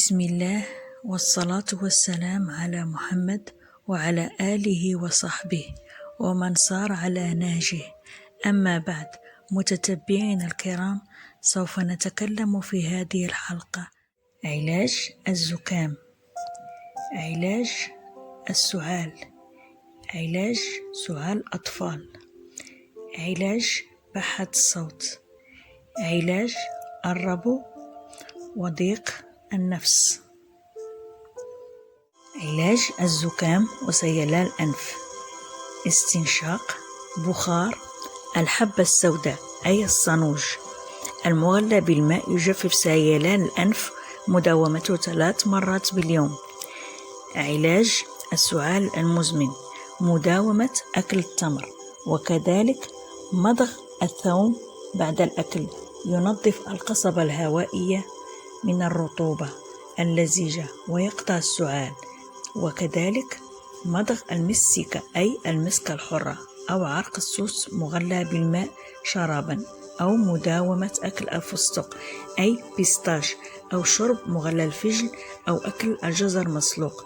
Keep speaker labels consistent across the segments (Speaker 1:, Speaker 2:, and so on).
Speaker 1: بسم الله والصلاة والسلام على محمد وعلى آله وصحبه ومن صار على نهجه. أما بعد، متتبعين الكرام، سوف نتكلم في هذه الحلقة علاج الزكام، علاج السعال، علاج سعال الأطفال، علاج بحة الصوت، علاج الربو وضيق النفس. علاج الزكام وسيلان الأنف: استنشاق، بخار، الحبة السوداء أي الصنوج المغلى بالماء يجفف سيلان الأنف، مداومته 3 مرات باليوم. علاج السعال المزمن: مداومة أكل التمر، وكذلك مضغ الثوم بعد الأكل، ينظف القصبة الهوائية من الرطوبة اللزجة ويقطع السعال. وكذلك مضغ المسكة أي المسكة الحرة، أو عرق السوس مغلى بالماء شرابا، أو مداومة أكل الفستق أي بيستاش، أو شرب مغلى الفجل، أو أكل الجزر مسلوق.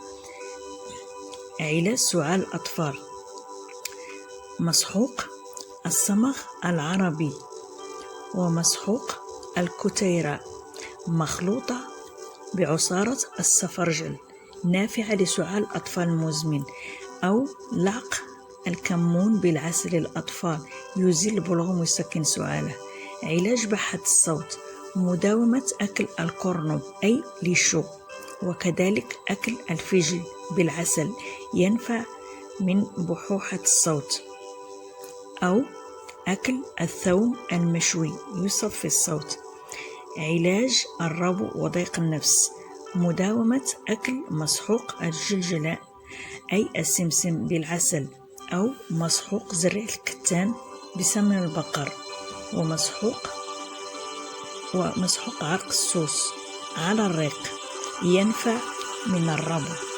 Speaker 1: علاج سعال الأطفال: مسحوق الصمغ العربي ومسحوق الكتيرة مخلوطة بعصارة السفرجل، نافعة لسعال الأطفال المزمن، أو لعق الكمون بالعسل للأطفال، يزيل البلغم ويسكن سعاله. علاج بحة الصوت: مداومة أكل القرنب أي ليشو، وكذلك أكل الفجل بالعسل، ينفع من بحوحة الصوت، أو أكل الثوم المشوي يصفي الصوت. علاج الربو وضيق النفس: مداومة أكل مسحوق الجلجلاء أي السمسم بالعسل، أو مسحوق زرع الكتان بسمن البقر، ومسحوق عرق السوس على الريق، ينفع من الربو.